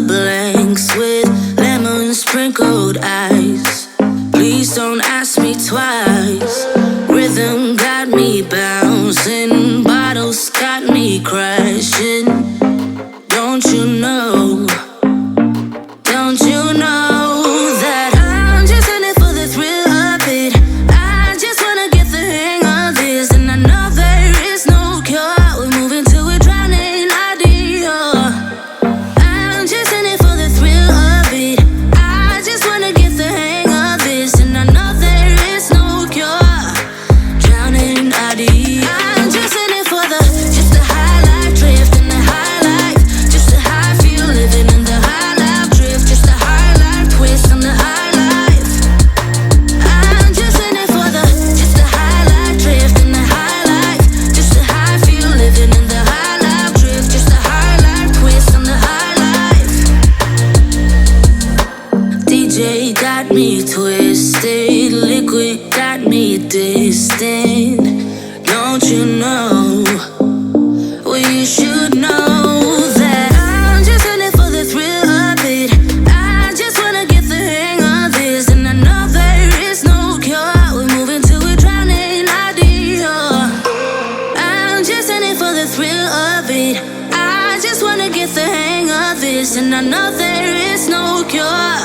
blanks with lemon sprinkled ice. Please don't ask me twice. Rhythm got me bouncing, bottles got me crashing. Don't you know? Don't you know that I'm just in it for the thrill of it? I just wanna get the hang of this, and I know there is no cure. We're moving to a drowning idea. I'm just in it for the thrill of it. I just wanna get the hang of this, and I know there is no cure. Drowning idea. I'm just in it for just the high life drift and the high life, just the high feel living in the high life drift, just the high life twist on the high life. I'm just in it for just the high life drift and the high life, just the high feel living in the high life drift, just the high life twist on the high life. DJ got me twisted, liquid got me distant. Don't you know? Well, you should know that I'm just in it for the thrill of it. I just wanna get the hang of this, and I know there is no cure. We're moving to a drowning idea. I'm just in it for the thrill of it. I just wanna get the hang of this, and I know there is no cure.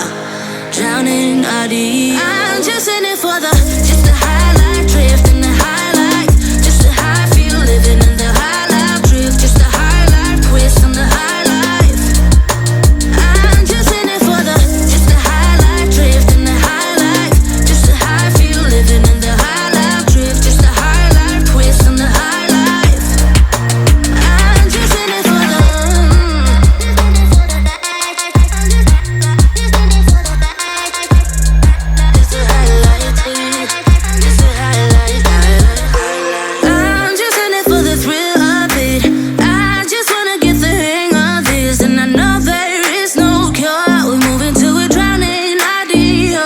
Drowning idea. I'm just in it for just the high life drift and the high life, just the high feel living in the high life drift, just the high life twist on the high life. I'm just in it for just the high life drift and the high life, just the high feel living in the high life drift, just the high life twist on the high life. I'm just in it for I'm just in it for the thrill of it. I just wanna get the hang of this, and I know there is no cure. We're moving to a drowning idea.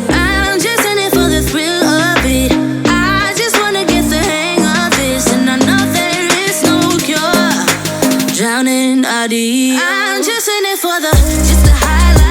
I'm just in it for the thrill of it. I just wanna get the hang of this, and I know there is no cure. Drowning idea. I'm just in it for just the high life.